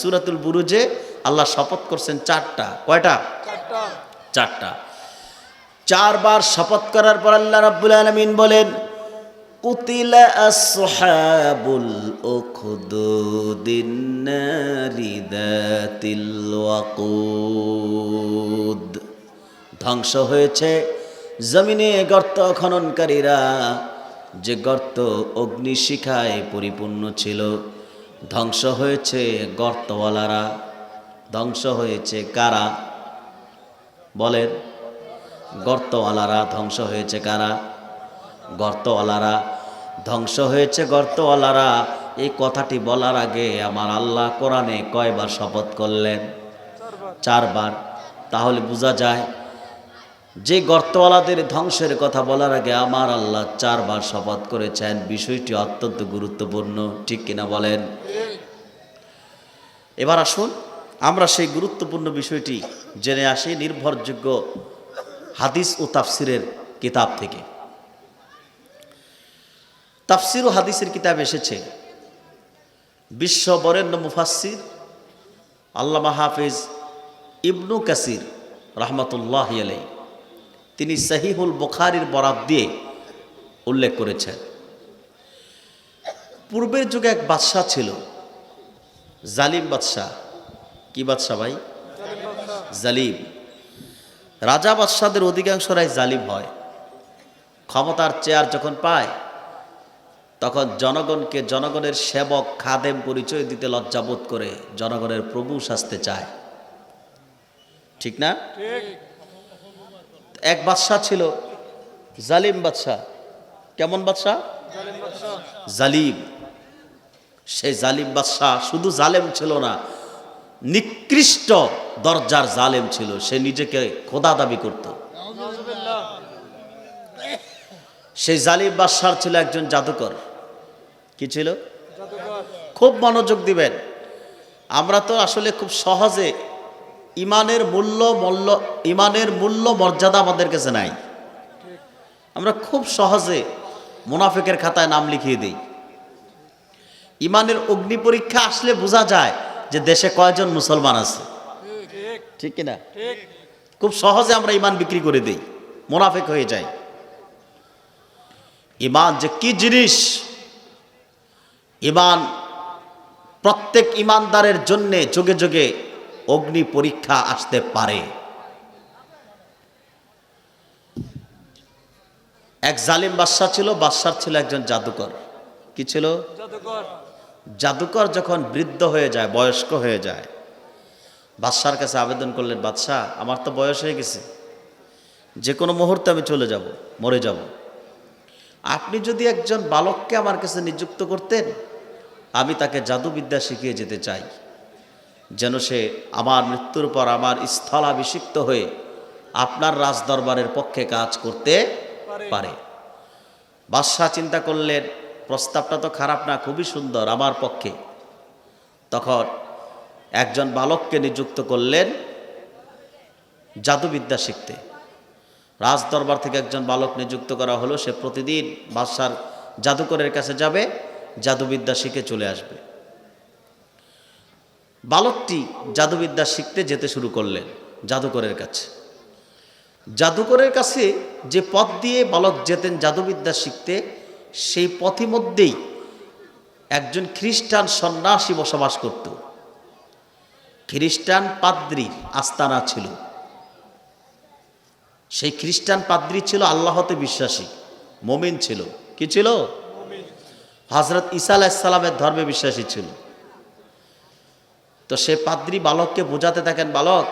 সূরাতুল বুরুজে আল্লাহ শপথ করছেন চারটা। কয়টা? চারটা। চারবার শপথ করার পর আল্লাহ রাব্বুল আলামিন বলেন, কুতিলা আসহাবুল উখদুদিন নারি যাতিল ওয়াকুদ। ধ্বংস হয়েছে জমিনে গর্ত খননকারীরা, যে গর্ত অগ্নিশিখায় পরিপূর্ণ ছিল। ধ্বংস হয়েছে গর্তওয়ালারা। ধ্বংস হয়েছে কারা? বলেন। গর্তওয়ালারা। ধ্বংস হয়েছে কারা? গর্তওয়ালারা। ধ্বংস হয়েছে গর্তওয়ালারা। এই কথাটি বলার আগে আমার আল্লাহ কোরআনে কয়বার শপথ করলেন? চারবার। তাহলে বোঝা যায় যে গর্তওয়ালাদের ধ্বংসের কথা বলার আগে আমার আল্লাহ চারবার শপথ করেছেন। বিষয়টি অত্যন্ত গুরুত্বপূর্ণ, ঠিক কিনা বলেন? এবার আসুন আমরা সেই গুরুত্বপূর্ণ বিষয়টি জেনে আসি নির্ভরযোগ্য হাদিস ও তাফসিরের কিতাব থেকে। তাফসির ও হাদিসের কিতাব এসেছে, বিশ্ব বরেণ্য মুফাসসির আল্লামা হাফেজ ইবনু কাসির রাহমাতুল্লাহি আলাইহি তিনি সহিহুল বুখারীর বরাত দিয়ে উল্লেখ করেছেন, পূর্বের যুগে এক বাদশাহ ছিল, জালিম বাদশাহ। কি বাদশাহ ভাই? জালিম। রাজা বাদশাদের অধিকাংশরাই জালিম হয়। ক্ষমতার চেয়ার যখন পায় তখন জনগণকে জনগণের সেবক খাদেম পরিচয় দিতে লজ্জাবোধ করে, জনগণের প্রভু সাজতে চায়। ঠিক না? এক বাদশাহ ছিল জালিম বাদশাহ। কেমন বাদশাহ? জালিম। সেই জালিম বাদশাহ শুধু জালেম ছিল না, নিকৃষ্ট দরজার জালেম ছিল। সে নিজেকে খোদা দাবি করত। সেই জালিম বাদশার ছিল একজন জাদুকর। কি ছিল? খুব মনোযোগ দিবেন। আমরা তো আসলে খুব সহজে ইমানের মূল্য মর্যাদা আমাদের কাছে নাই। আমরা খুব সহজে মুনাফিকের খাতায় নাম লিখিয়ে দিই। ইমানের অগ্নি পরীক্ষা আসলে বোঝা যায় যে দেশে কয়জন মুসলমান আছে, ঠিক কিনা? খুব সহজে আমরা ইমান বিক্রি করে দিই, মুনাফিক হয়ে যাই। ইমান যে কি জিনিস! ইমান প্রত্যেক ইমানদারের জন্য যুগে যুগে অগ্নি পরীক্ষা আসতে পারে। এক জালিম বাদশা ছিল, বাদশার ছিল একজন জাদুকর। কি ছিল? জাদুকর যখন বৃদ্ধ হয়ে যায়, বয়স্ক হয়ে যায়, বাদশার কাছে আবেদন করলেন, বাদশাহ আমার তো বয়স হয়ে গেছে, যে কোনো মুহূর্তে আমি চলে যাব, মরে যাব। আপনি যদি একজন বালককে আমার কাছে নিযুক্ত করতেন, আমি তাকে জাদুবিদ্যা শিখিয়ে যেতে চাই, যেন সে আমার মৃত্যুর পর আমার স্থলাভিষিক্ত হয়ে আপনার রাজদরবারের পক্ষে কাজ করতে পারে। বাদশাহ চিন্তা করলেন, প্রস্তাবটা তো খারাপ না, খুবই সুন্দর, আমার পক্ষে। তখন একজন বালককে নিযুক্ত করলেন জাদুবিদ্যা শিখতে। রাজদরবার থেকে একজন বালক নিযুক্ত করা হলো। সে প্রতিদিন বাদশার জাদুকরের কাছে যাবে, জাদুবিদ্যা শিখে চলে আসবে। বালকটি জাদুবিদ্যা শিখতে যেতে শুরু করলেন জাদুকরের কাছে। জাদুকরের কাছে যে পথ দিয়ে বালক যেতেন জাদুবিদ্যা শিখতে, সেই পথিমধ্যেই একজন খ্রিস্টান সন্ন্যাসী বসবাস করত। খ্রিস্টান পাদ্রীর আস্তানা ছিল। সেই খ্রিস্টান পাদ্রী ছিল আল্লাহতে বিশ্বাসী, মুমিন ছিল। কি ছিল? হযরত ঈসা আলাইহিস সালামের ধর্মে বিশ্বাসী ছিল। তো সে পাদ্রী বালককে বোঝাতে থাকেন, বালক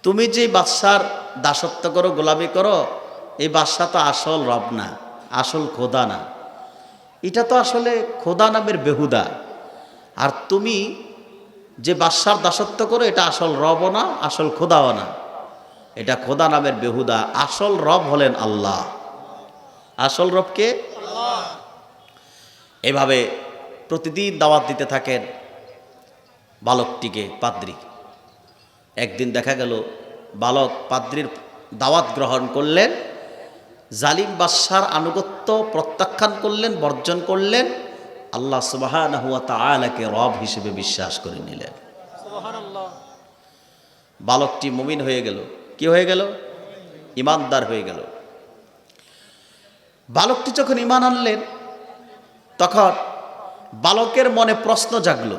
তুমি যে বাদশার দাসত্ব করো, গোলামি করো, এই বাদশা তো আসল রব না, আসল খোদা না। এটা তো আসলে খোদা নামের বেহুদা। আর তুমি যে বাদশার দাসত্ব করো, এটা আসল রবও না, আসল খোদাও না, এটা খোদা নামের বেহুদা। আসল রব হলেন আল্লাহ। আসল রবকে আল্লাহ। এভাবে প্রতিদিন দাওয়াত দিতে থাকেন বালকটিকে, পাদ্রী। একদিন দেখা গেল বালক পাদ্রীর দাওয়াত গ্রহণ করলেন, জালিম বাদশার আনুগত্য প্রত্যাখ্যান করলেন, বর্জন করলেন, আল্লাহ সুবহানাহু ওয়া তাআলাকে রব হিসেবে বিশ্বাস করে নিলেন। সুবহানাল্লাহ। বালকটি মুমিন হয়ে গেল। কি হয়ে গেল? ঈমানদার হয়ে গেল। বালকটি যখন ঈমান আনলেন, তখন বালকের মনে প্রশ্ন জাগলো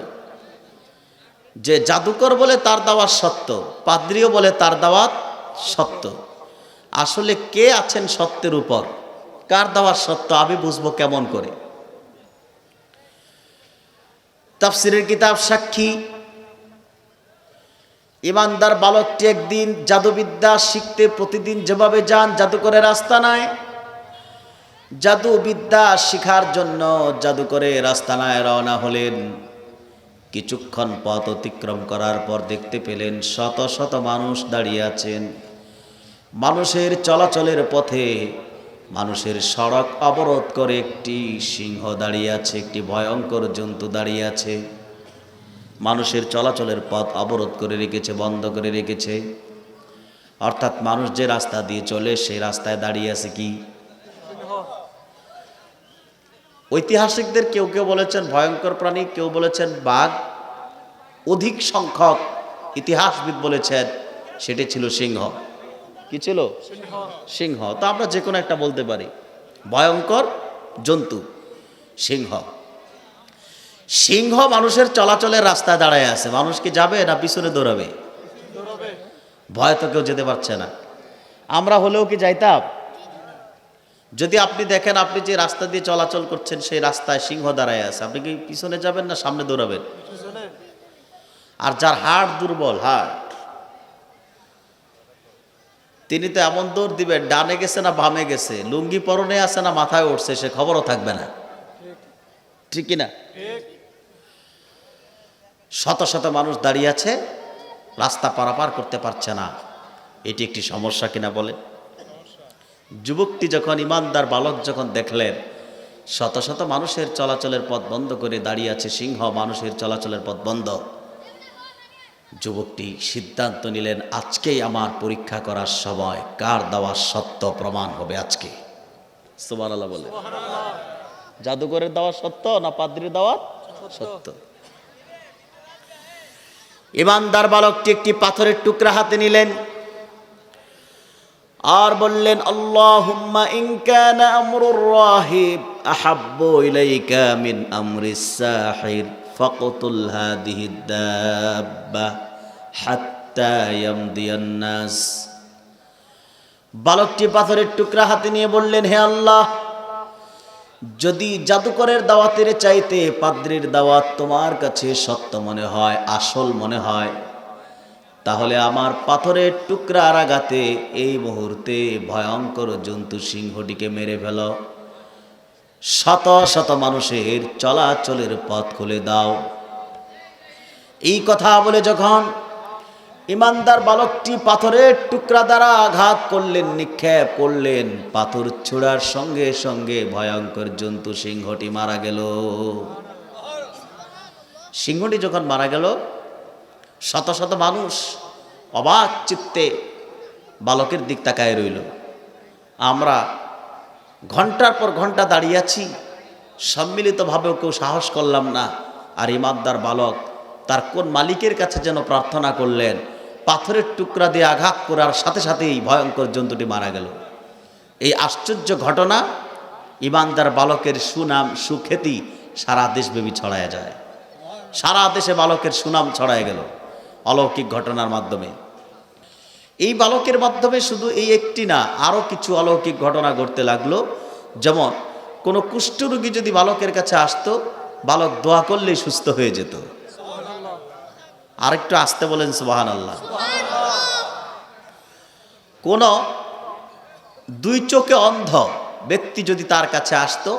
যে জাদুকর বলে তার দাওয়াত সত্য, পাদ্রীও বলে তার দাওয়াত সত্য, আসলে কে আছেন সত্যের উপর, কার দাওয়াত সত্য আমি বুঝবো কেমন করে? তাফসীরের কিতাব সাক্ষী, ঈমানদার বালকটি একদিন জাদুবিদ্যা শিখতে প্রতিদিন যেভাবে যান জাদুকরের আস্তানায়, জাদুবিদ্যা শিখার জন্য জাদুকরের আস্তানায় রওনা হলেন। কিছুক্ষণ পথ অতিক্রম করার পর দেখতে পেলেন শত শত মানুষ দাঁড়িয়ে আছেন। মানুষের চলাচলের পথে, মানুষের সড়ক অবরোধ করে একটি সিংহ দাঁড়িয়ে আছে, একটি ভয়ঙ্কর জন্তু দাঁড়িয়ে আছে। মানুষের চলাচলের পথ অবরোধ করে রেখেছে, বন্ধ করে রেখেছে। অর্থাৎ মানুষ যে রাস্তা দিয়ে চলে সেই রাস্তায় দাঁড়িয়ে আছে কি? ঐতিহাসিকদের কেউ কেউ বলেছেন ভয়ঙ্কর প্রাণী, কেউ বলেছেন বাঘ, অধিক সংখ্যক ইতিহাসবিদ বলেছেন সেটি ছিল সিংহ। কি ছিল? সিংহ। তো আমরা যে কোনো একটা বলতে পারি, ভয়ঙ্কর জন্তু সিংহ। সিংহ মানুষের চলাচলের রাস্তায় দাঁড়ায় আছে। মানুষ কি যাবে না পিছনে দৌড়াবে? ভয় তো কেউ যেতে পারছে না। আমরা হলেও কি যাইতাম? যদি আপনি দেখেন আপনি যে রাস্তা দিয়ে চলাচল করছেন সেই রাস্তায় সিংহ দাঁড়ায় আছে, আপনি কি পিছনে যাবেন না সামনে দৌড়াবেন? আর যার হাড় দুর্বল, হাড়, তিনি তো এমন দৌড় দিবে, ডানে গেছে না বামে গেছে, লুঙ্গি পরনে আছে না মাথায় উঠছে, সে খবরও থাকবে না। ঠিক কিনা? শত শত মানুষ দাঁড়িয়ে আছে, রাস্তা পারাপার করতে পারছে না। এটি একটি সমস্যা কিনা বলে? যুবকটি যখন, ঈমানদার বালক যখন দেখলেন শত শত মানুষের চলাচলের পথ বন্ধ করে দাঁড়িয়ে আছে সিংহ, মানুষের চলাচলের পথ বন্ধ, যুবকটি সিদ্ধান্ত নিলেন আজকেই আমার পরীক্ষা করার সময়, কার দাওয়াত সত্য প্রমাণ হবে আজকে। সুবহানাল্লাহ বলে। জাদুকরের দাওয়াত সত্য না পাদ্রীর দাওয়াত সত্য? ঈমানদার বালকটি একটি পাথরের টুকরা হাতে নিলেন আর বললেন আল্লাহুম্মা ইন কানা আমরুর রাহিব আহাব্বু ইলাইকা মিন আমরিস সাহির ফাকতুল হাদিহি দাব্বা হাত্তা ইয়ামদিয়ান নাস। বালকটি পাথরের টুকরা হাতে নিয়ে বললেন, হে আল্লাহ, যদি জাদুকরের দাওয়াতের চাইতে পাদ্রীর দাওয়াত তোমার কাছে সত্য মনে হয়, আসল মনে হয়, তাহলে আমার পাথরের টুকরার আঘাতে এই মুহূর্তে ভয়ঙ্কর জন্তু সিংহটিকে মেরে ফেল, শত শত মানুষের চলাচলের পথ খুলে দাও। এই কথা বলে যখন ঈমানদার বালকটি পাথরের টুকরা দ্বারা আঘাত করলেন, নিক্ষেপ করলেন, পাথর ছোড়ার সঙ্গে সঙ্গে ভয়ঙ্কর জন্তু সিংহটি মারা গেল। সিংহটি যখন মারা গেল, শত শত মানুষ অবাক চিত্তে বালকের দিক তাকায় রইল। আমরা ঘন্টার পর ঘন্টা দাঁড়িয়ে আছি, সম্মিলিতভাবেও কেউ সাহস করলাম না। আর ঈমানদার বালক তার কোন মালিকের কাছে যেন প্রার্থনা করলেন, পাথরের টুকরা দিয়ে আঘাত করার সাথে সাথেই ভয়ঙ্কর জন্তুটি মারা গেল। এই আশ্চর্য ঘটনা, ঈমানদার বালকের সুনাম সুখ্যাতি সারা দেশব্যাপী ছড়ায় যায়। সারা দেশে বালকের সুনাম ছড়ায় গেল অলৌকিক ঘটনার মাধ্যমে। এই বালকের মাধ্যমে শুধু এই একটি না, আরও কিছু অলৌকিক ঘটনা ঘটতে লাগলো। যেমন কোনো কুষ্ঠরোগী যদি বালকের কাছে আসতো, বালক দোয়া করলেই সুস্থ হয়ে যেত। আরেকটু আসতে বলেন সুবহানাল্লাহ। কোন দুই চোখে অন্ধ ব্যক্তি যদি তার কাছে আসতো,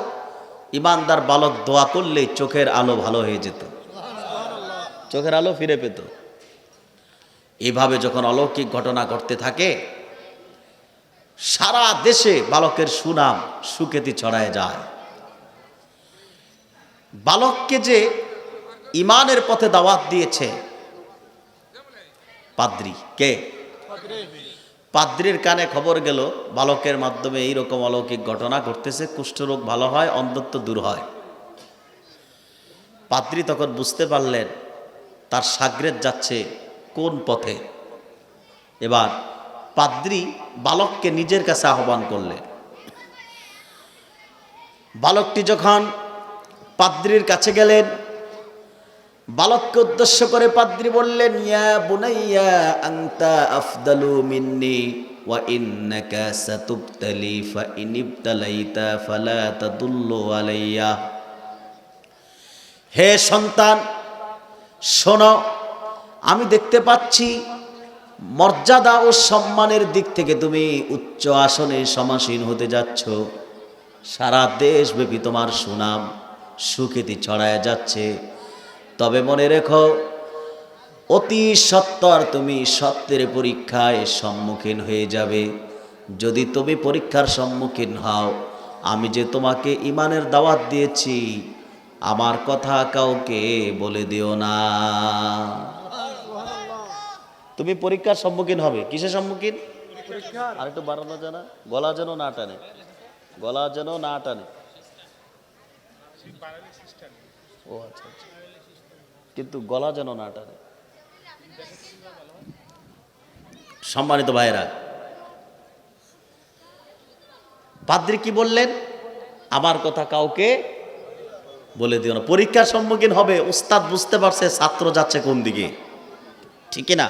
ঈমানদার বালক দোয়া করলেই চোখের আলো ভালো হয়ে যেত, চোখের আলো ফিরে পেত। এইভাবে যখন অলৌকিক ঘটনা ঘটতে থাকে, সারা দেশে বালকের সুনাম সুখ্যাতি ছড়ায় যায়। বালককে যে ঈমানের পথে দাওয়াত দিয়েছে পাদ্রী, কে? পাদ্রীর কানে খবর গেল বালকের মাধ্যমে এইরকম অলৌকিক ঘটনা ঘটতেছে, কুষ্ঠরোগ ভালো হয়, অন্ধত্ব দূর হয়। পাদ্রী তখন বুঝতে পারলেন তার শাগরেদ যাচ্ছে কোন পথে। এবার পাদ্রী বালককে নিজের কাছে আহ্বান করলেন। বালকটি যখন পাদ্রীর কাছে গেলেন, বালককে উদ্দেশ্য করে পাদ্রী বললেন, ইয়া বুনাইয়া আনতা আফদালু মিন্নি ওয়া ইন্নাকা সাতুবতালি ফা ইন ইবতালাইতা ফালা তাদুল্লু আলাইয়া। হে সন্তান, শোনো, আমি দেখতে পাচ্ছি মর্যাদা ও সম্মানের দিক থেকে তুমি উচ্চ আসনে সমাসীন হতে যাচ্ছ। সারা দেশব্যাপী তোমার সুনাম সুখ্যাতি ছড়ায় যাচ্ছে। তবে মনে রেখো, অতি সত্বর তুমি সত্যের পরীক্ষায় সম্মুখীন হয়ে যাবে। যদি তুমি পরীক্ষার সম্মুখীন হও, আমি যে তোমাকে ঈমানের দাওয়াত দিয়েছি, আমার কথা কাউকে বলে দিও না। তুমি পরীক্ষার সম্মুখীন হবে। কিসের সম্মুখীন? আর একটু বাড়ানো যায় না? গলা যেন না টানে, গলা যেন না টানে। ও আচ্ছা আচ্ছা, কিন্তু গলা যেন না টানে। সম্মানিত ভাইরা, পাদ্রী কি বললেন? আমার কথা কাউকে বলে দিও না। পরীক্ষার সম্মুখীন হবে। উস্তাদ বুঝতে পারছে ছাত্র যাচ্ছে কোন দিকে, ঠিক না?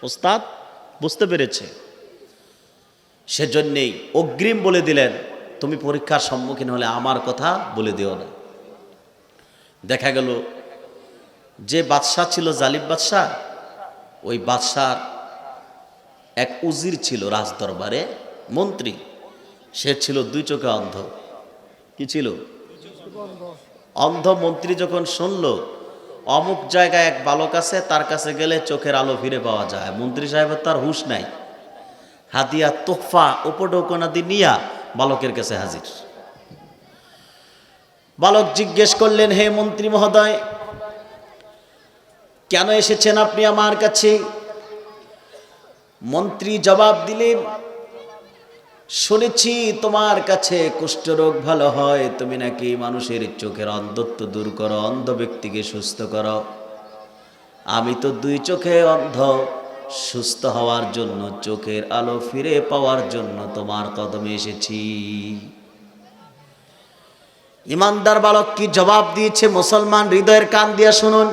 উস্তাদ বুঝতে পেরেছে, সেজন্যেই অগ্রিম বলে দিলেন, তুমি পরীক্ষার সম্মুখীন হলে আমার কথা বলে দিও না। দেখা গেল যে বাদশাহ ছিল জালিম বাদশাহ, ওই বাদশার এক উজির ছিল রাজদরবারে, মন্ত্রী। সে ছিল দুই চোখে অন্ধ। কি ছিল? অন্ধ। মন্ত্রী যখন শুনল অমুক জায়গায় এক বালক আছে, তার কাছে গেলে চোখের আলো ফিরে পাওয়া যায়, মন্ত্রী সাহেবের তার হুঁশ নাই। হাদিয়া তোহফা উপঢৌকনাদি নিয়া বালকের কাছে হাজির। বালক জিজ্ঞেস করলেন, হে মন্ত্রী মহোদয়, কেন এসেছেন আপনি আমার কাছে? মন্ত্রী জবাব দিলেন, শুনেছি তোমার কাছে কুষ্ঠরোগ ভালো হয়, তুমি নাকি মানুষের চোখের অন্ধত্ব দূর করো, অন্ধ ব্যক্তিকে সুস্থ করো। আমি তো দুই চোখে অন্ধ, সুস্থ হওয়ার জন্য, চোখের আলো ফিরে পাওয়ার জন্য তোমার কদমে এসেছি। ইমানদার বালক কি জবাব দিয়েছে মুসলমান হৃদয়ের কান দিয়া শুনুন।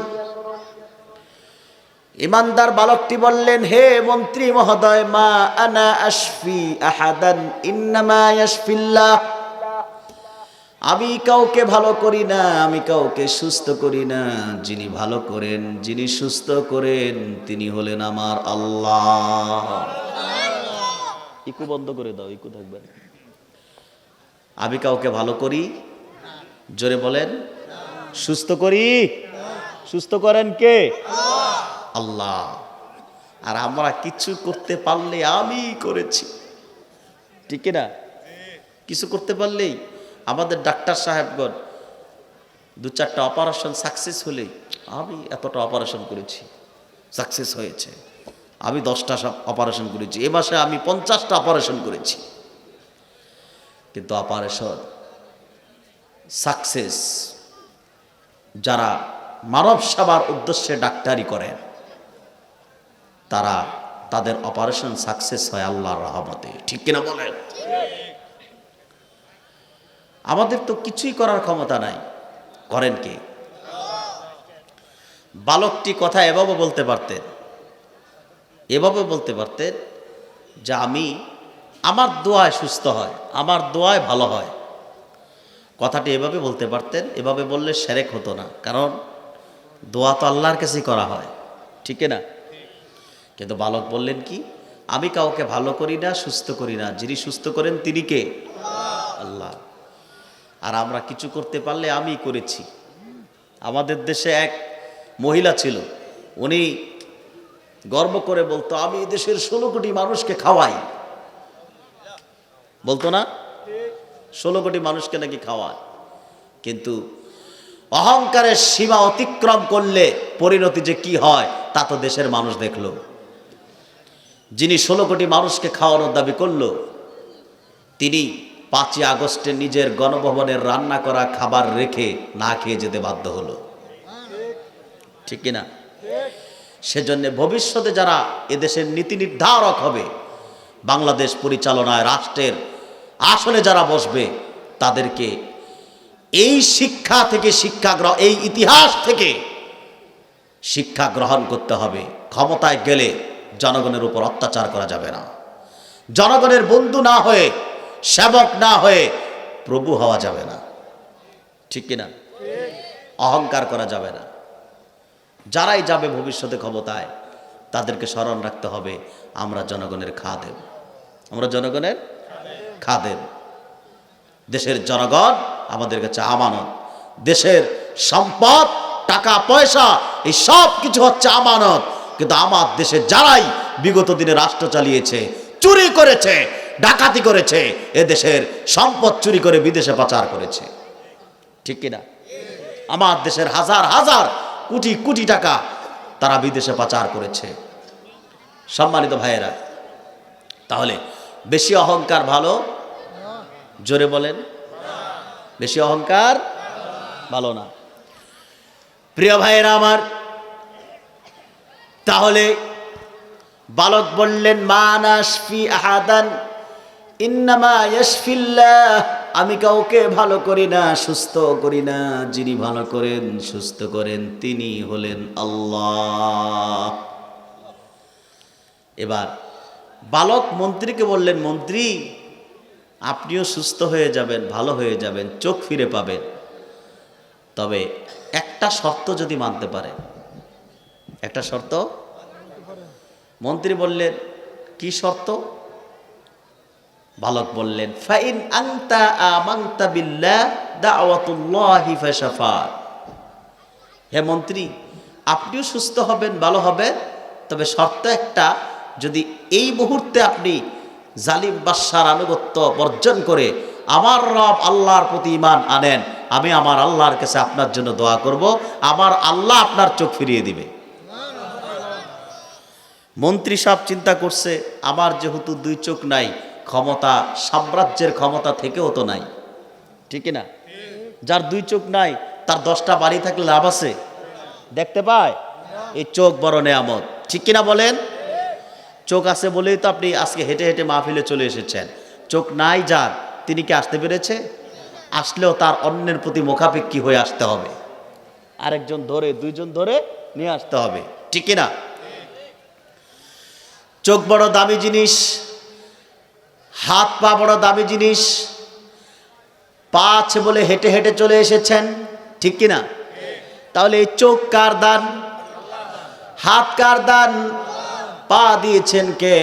ইমানদার বালকটি বললেন, হে মন্ত্রী মহোদয়, মা আনা আশফি আহাদান ইন্নামা ইয়াশফিল্লাহ। আমি কাউকে ভালো করি না, আমি কাউকে সুস্থ করি না। যিনি ভালো করেন, যিনি সুস্থ করেন, তিনি হলেন আমার আল্লাহ। ইকু বন্ধ করে দাও, ইকু থাকবে না। আমি কাউকে ভালো করি, জোরে বলেন। সুস্থ করি, সুস্থ করেন কে? আল্লাহ। আর আমরা কিছু করতে পারলে আমি করেছি, ঠিক না? কিছু করতে পারলেই আমাদের ডাক্তার সাহেবগণ দু চারটা অপারেশন সাকসেস হলে, আমি এতটা অপারেশন করেছি, সাকসেস হয়েছে। আমি 10টা অপারেশন করেছি, এ মাসে আমি 50টা অপারেশন করেছি। কিন্তু অপারেশন সাকসেস যারা মানব সেবার উদ্দেশ্যে ডাক্তারি করেন, তারা তাদের অপারেশন সাকসেস হয় আল্লাহর রহমতে, ঠিক কিনা বলেন? আমাদের তো কিছুই করার ক্ষমতা নাই, করেন কে? বালকটি কথা এভাবে বলতে পারতেন, এভাবে বলতে পারতেন যে আমি, আমার দোয়ায় সুস্থ হয়, আমার দোয়ায় ভালো হয়। কথাটি এভাবে বলতে পারতেন। এভাবে বললে শিরক হতো না, কারণ দোয়া তো আল্লাহর কাছেই করা হয়, ঠিক না? কিন্তু বালক বললেন কি, আমি কাউকে ভালো করি না, সুস্থ করি না, যিনি সুস্থ করেন তিনি কে? আল্লাহ। আর আমরা কিছু করতে পারলে আমি করেছি। আমাদের দেশে এক মহিলা ছিল, উনি গর্ব করে বলতো, আমি দেশের 16 কোটি মানুষকে খাওয়াই। বলতো না? 16 কোটি মানুষকে নাকি খাওয়ায়। কিন্তু অহংকারের সীমা অতিক্রম করলে পরিণতি যে কি হয় তা তো দেশের মানুষ দেখলো। যিনি 16 কোটি মানুষকে খাওয়ানোর দাবি করলো, তিনি 5ই আগস্টে নিজের গণভবনের রান্না করা খাবার রেখে না খেয়ে যেতে বাধ্য হলো, ঠিক কিনা? সেজন্য ভবিষ্যতে যারা এদেশের নীতি নির্ধারক হবে, বাংলাদেশ পরিচালনায় রাষ্ট্রের আসলে যারা বসবে, তাদেরকে এই শিক্ষা থেকে এই ইতিহাস থেকে শিক্ষা গ্রহণ করতে হবে। ক্ষমতায় গেলে জনগণের উপর অত্যাচার করা যাবে না, জনগণের বন্ধু না হয়ে, সেবক না হয়ে প্রভু হওয়া যাবে না, ঠিক কিনা? অহংকার করা যাবে না। যারাই যাবে ভবিষ্যতে ক্ষমতায়, তাদেরকে স্মরণ রাখতে হবে আমরা জনগণের খাদেম, আমরা জনগণের খাদেম। দেশের জনগণ আমাদের কাছে আমানত, দেশের সম্পদ, টাকা পয়সা, এই সব কিছু হচ্ছে আমানত। কিন্তু আমার দেশে যারাই বিগত দিনে রাষ্ট্র চালিয়েছে, চুরি করেছে, ডাকাতি করেছে, এ দেশের সম্পদ চুরি করে বিদেশে পাচার করেছে, ঠিক কিনা? আমার দেশের হাজার হাজার কোটি কোটি টাকা তারা বিদেশে পাচার করেছে। সম্মানিত ভাইয়েরা, তাহলে বেশি অহংকার ভালো? জোরে বলেন, বেশি অহংকার ভালো না। প্রিয় ভাইয়েরা আমার, তাহলে বালক বললেন, মা নাশফি আহাদান ইন্নামা ইয়াশফিল্লাহ, আমি কাউকে ভালো করি না, সুস্থ করি না, যিনি ভালো করেন, সুস্থ করেন, তিনি হলেন আল্লাহ। এবার বালক মন্ত্রীকে বললেন, মন্ত্রী আপনিও সুস্থ হয়ে যাবেন, ভালো হয়ে যাবেন, চোখ ফিরে পাবেন, তবে একটা শর্ত যদি মানতে পারেন। একটা শর্ত? মন্ত্রী বললেন, কি শর্ত? বালক বললেন, ফাইন আনতা আমানতা বিল্লাহ দাওয়াতুল্লাহি ফাশাফাত। হে মন্ত্রী, আপনিও সুস্থ হবেন, ভালো হবেন, তবে শর্ত একটা, যদি এই মুহূর্তে আপনি জালিম বাদশার আনুগত্য বর্জন করে আমার রব আল্লাহর প্রতি ঈমান আনেন, আমি আমার আল্লাহর কাছে আপনার জন্য দোয়া করব, আমার আল্লাহ আপনার চোখ ফিরিয়ে দিবে। মন্ত্রী সাহেব চিন্তা করছে, আমার যেহেতু 2 চোখ নাই, ক্ষমতা, সাম্রাজ্যের ক্ষমতা থেকেও তো নাই, ঠিক না? যার 2 চোখ নাই, তার 10টা বাড়ি থাকলে লাভ আছে? দেখতে পায়? এই চোখ বড় নেয়ামত, ঠিক কিনা বলেন? চোখ আছে বলেই তো আপনি আজকে হেঁটে হেঁটে মাহফিলে চলে এসেছেন। চোখ নাই যার, তিনি কি আসতে পেরেছে? আসলেও তার অন্যের প্রতি মুখাপেক্ষী হয়ে আসতে হবে, আরেকজন ধরে, 2 জন ধরে নিয়ে আসতে হবে, ঠিক কিনা? চোখ বড় দামি জিনিস, হাত পা বড় দামি জিনিস। পা আছে বলে হেঁটে হেঁটে চলে এসেছেন, ঠিক কিনা? তাহলে এই চোখ কার দান? হাত কার দান? পা দিয়েছেন কে?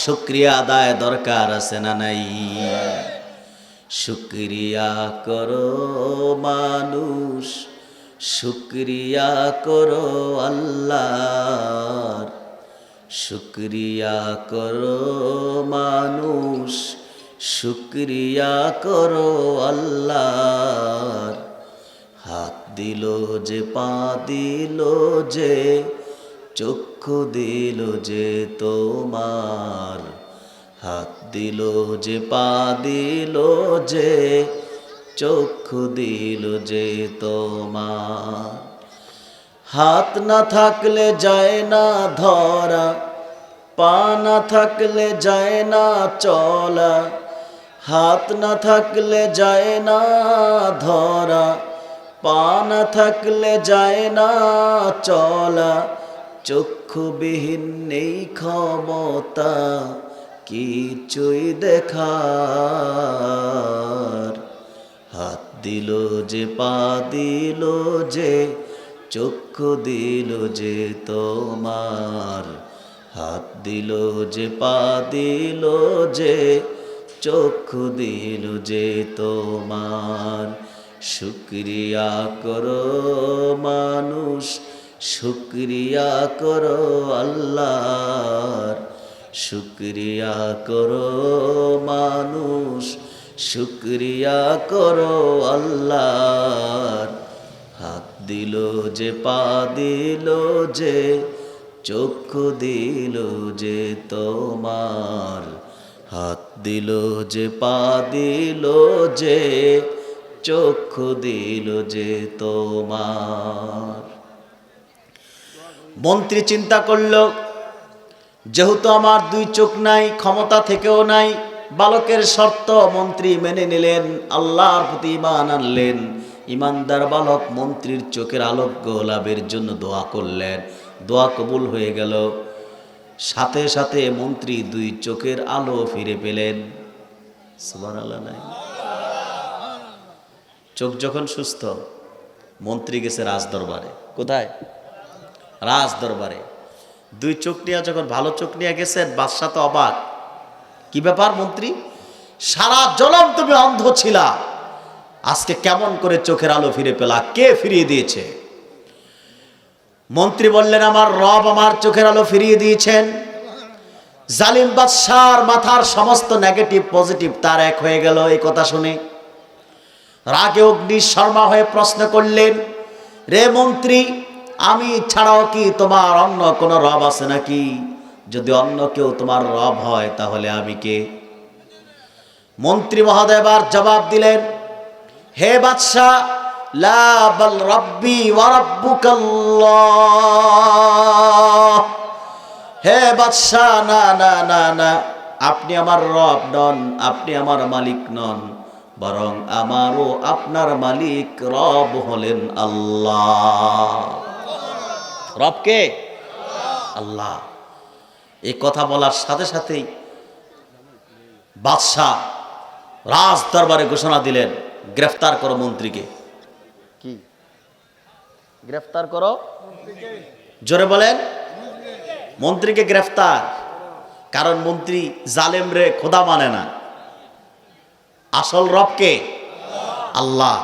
শুকরিয়া আদায় দরকার আছে না নাই? শুকরিয়া করো মানুষ, শুকরিয়া করো আল্লাহর, শুকরিয়া করো মানুষ, শুকরিয়া করো আল্লাহর। হাত দিল যে, পা দিল যে, চক্ষু দিল যে তোমার, হাত দিল যে, পা দিল যে, চক্ষু দিল যে তোমার। হাত না থাকলে যায় না ধরা, পা না থাকলে যায় না চলা, হাত না থাকলে যায় না ধরা, পা না থাকলে যায় না চলা, চক্ষুবিহীন নেই ক্ষমতা কিছুই দেখার। হাত দিল যে, পা দিল যে, চক্ষু দিল যে তোমার, হাত দিল যে, পা দিল যে, চক্ষু দিল যে তোমার। শুকরিয়া করো মানুষ, শুকরিয়া করো আল্লাহর, শুকরিয়া করো মানুষ, শুকরিয়া করো আল্লাহর। হাত দিল যে, পা দিল যে, চক্ষু দিল যে তোমার, হাত দিল যে, পা দিল যে, চক্ষু দিল যে তোমার। মন্ত্রী চিন্তা করল, যেহেতু আমার দুই চোখ নাই, ক্ষমতা থেকেও নাই, বালকের শর্ত মন্ত্রী মেনে নিলেন, আল্লাহর প্রতি ঈমান আনলেন। ঈমানদার বালক মন্ত্রীর চোখের আলোক্য লাভের জন্য দোয়া করলেন, দোয়া কবুল হয়ে গেল। সাথে সাথে মন্ত্রী দুই চোখের আলো ফিরে পেলেন। সুবহানাল্লাহ নাই? চোখ যখন সুস্থ, মন্ত্রী গেছে রাজ দরবারে। কোথায়? রাজ দরবারে। দুই চোখ নিয়ে যখন ভালো চোখ নিয়ে গেছেন, বাদশা তো অবাক। কি ব্যাপার মন্ত্রী, সারা জনম তুমি অন্ধ ছিলা, আজকে কেমন করে চোখের আলো ফিরে পেলা? কে ফিরিয়ে দিয়েছে? মন্ত্রী বললেন, আমার রব আমার চোখের আলো ফিরিয়ে দিয়েছেন। জালিম বাদশার মাথার সমস্ত নেগেটিভ পজিটিভ তার এক হয়ে গেল। এই কথা শুনে রাগে অগ্নি শর্মা হয়ে প্রশ্ন করলেন, রে মন্ত্রী, আমি ছাড়াও কি তোমার অন্য কোনো রব আছে নাকি? যদি অন্য কেউ তোমার রব হয় তাহলে আমি কে? মন্ত্রী মহোদয় এবার জবাব দিলেন, হে বাদশাহ, লা বাল রাব্বি ওয়া রাব্বুকাল্লাহ। হে বাদশাহ, না না না না, আপনি আমার রব নন, আপনি আমার মালিক নন, বরং আমারও আপনার মালিক রব হলেন আল্লাহ। রব কে? আল্লাহ। এই কথা বলার সাথে সাথেই বাদশাহ রাজ দরবারে ঘোষণা দিলেন, গ্রেফতার করো মন্ত্রীকে। কি গ্রেফতার করো? জোরে বলেন। মন্ত্রীকে গ্রেফতার। কারণ মন্ত্রী জালেম রে খোদা মানে না, আসল রব কে? আল্লাহ।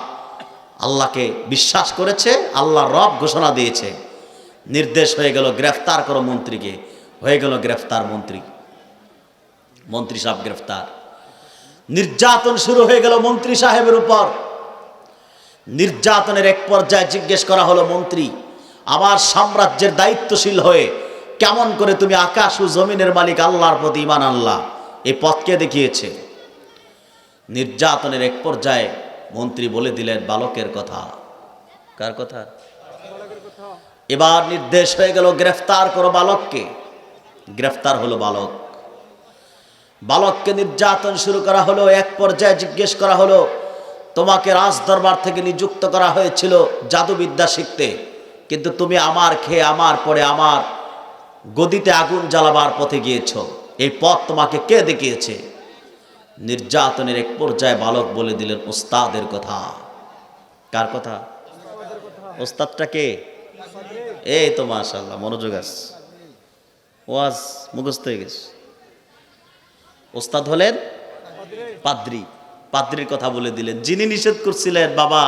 আল্লাহকে বিশ্বাস করেছে, আল্লাহ রব ঘোষণা দিয়েছে, নির্দেশ হয়ে গেল গ্রেফতার করো মন্ত্রীকে। হয়ে গেল গ্রেফতার মন্ত্রী। মন্ত্রী সাহেব গ্রেফতার। নির্যাতন শুরু হয়ে গেল মন্ত্রী সাহেবের উপর। নির্যাতনের এক পর্যায়ে জিজ্ঞেস করা হলো, মন্ত্রী, আমার সাম্রাজ্যের দায়িত্বশীল হয়ে কেমন করে তুমি আকাশ ও জমিনের মালিক আল্লাহর প্রতি ঈমান আনলা? এই পথকে দেখিয়েছে। নির্যাতনের এক পর্যায়ে মন্ত্রী বলে দিলেন বালকের কথা। কার কথা? এবার নির্দেশ হয়ে গেল গ্রেফতার করো বালককে। গ্রেফতার হলো বালক। বালককে নির্যাতন শুরু করা হলো। এক পর্যায়ে জিজ্ঞেস করা হলো, তোমাকে রাজ দরবার থেকে নিযুক্ত করা হয়েছিল জাদুবিদ্যা শিখতে, কিন্তু তুমি আমার খেয়ে আমার পরে আমার গদিতে আগুন জ্বালাবার পথে গিয়েছ। এই পথ তোমাকে কে দেখিয়েছে? নির্যাতনের এক পর্যায়ে বালক বলে দিলেন ওস্তাদের কথা। কার কথা? ওস্তাদটা কে? এই তো মাশাআল্লাহ, মনোযোগ আছে, ওয়াজ মুখস্থ হয়ে গেছে। ওস্তাদ হলেন পাদ্রী। পাদ্রীর কথা বলে দিলেন, যিনি নিষেধ করছিলেন, বাবা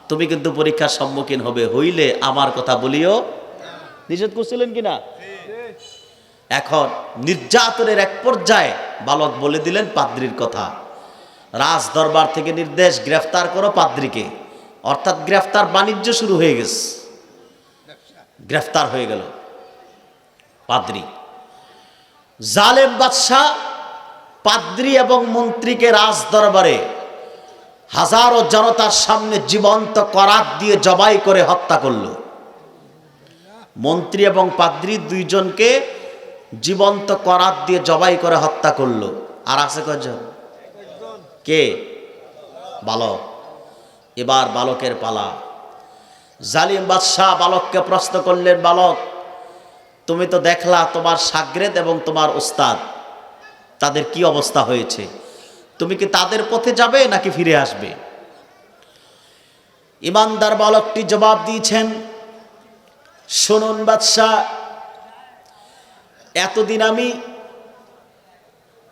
তুমি কিন্তু পরীক্ষার সম্মুখীন হবে, হইলে আমার কথা বলিও। নিষেধ করছিলেন কিনা? এখন নির্যাতনের এক পর্যায়ে বালক বলে দিলেন পাদ্রীর কথা। রাজ দরবার থেকে নির্দেশ, গ্রেফতার করো পাদ্রীকে। অর্থাৎ গ্রেফতার বাণিজ্য শুরু হয়ে গেছে। গ্রেফতার হয়ে গেল পাদ্রী। জালেম বাদশাহ পাদ্রী এবং মন্ত্রীকে রাজ দরবারে হাজারো জনতার সামনে জীবন্ত করাত দিয়ে জবাই করে হত্যা করল। মন্ত্রী এবং পাদ্রী দুইজনকে জীবন্ত করাত দিয়ে জবাই করে হত্যা করলো। আর আছে কয়জন? কে? বালক। এবার বালকের পালা। জালিম বাদশাহ বালককে প্রশ্ন করলেন, বালক তুমি তো দেখলা তোমার শাগরেদ এবং তোমার ওস্তাদ তাদের কি অবস্থা হয়েছে, তুমি কি তাদের পথে যাবে নাকি ফিরে আসবে? ইমানদার বালকটি জবাব দিয়েছেন, শুনুন বাদশাহ, এতদিন আমি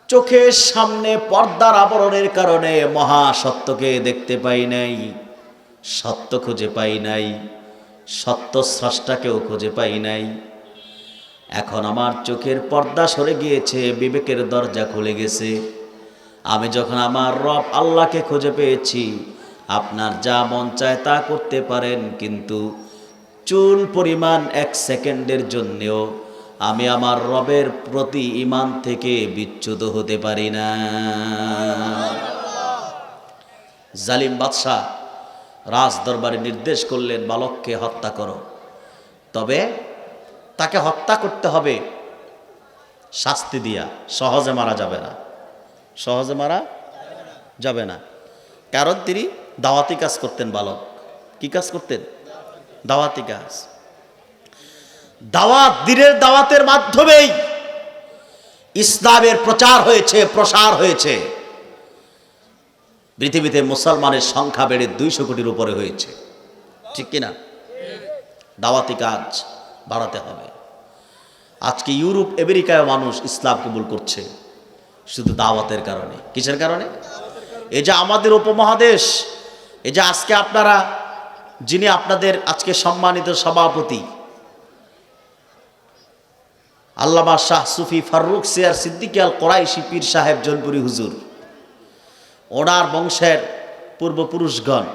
চোখের সামনে পর্দার আবরণের কারণে মহাসত্যকে দেখতে পাই নাই, সত্য খুঁজে পাই নাই, সত্য স্রষ্টাকেও খুঁজে পাই নাই। এখন আমার চোখের পর্দা সরে গিয়েছে, বিবেকের দরজা খুলে গেছে। আমি যখন আমার রব আল্লাহকে খুঁজে পেয়েছি, আপনার যা মন চায় তা করতে পারেন, কিন্তু চুল পরিমাণ এক সেকেন্ডের জন্যেও আমি আমার রবের প্রতি ঈমান থেকে বিচ্যুত হতে পারি না। জালিম বাদশাহ রাজ দরবারে নির্দেশ করলেন, বালককে হত্যা করো, তবে তাকে হত্যা করতে হবে শাস্তি দিয়া, সহজে মারা যাবে না, সহজে মারা যাবে না। কারণ তিনি দাওয়াতি কাজ করতেন। বালক কি কাজ করতেন? দাওয়াতি কাজ। দাওয়াত, দ্বীনের দাওয়াতের মাধ্যমেই ইসলামের প্রচার হয়েছে, প্রসার হয়েছে। পৃথিবীতে মুসলমানের সংখ্যা বেড়ে 200 কোটির উপরে হয়েছে, ঠিক কিনা? দাওয়াতি কাজ বাড়াতে হবে। আজকে ইউরোপ আমেরিকায় মানুষ ইসলাম কবুল করছে শুধু দাওয়াতের কারণে। কিসের কারণে? এই যে আমাদের উপমহাদেশ, এই যে আজকে আপনারা, যিনি আপনাদের আজকে সম্মানিত সভাপতি আল্লামা শাহ সুফি ফারুক সিয়ার সিদ্দিকী আল কোরাইশি পীর সাহেব জৌনপুরি হুজুর, ওনার বংশের পূর্বপুরুষগণ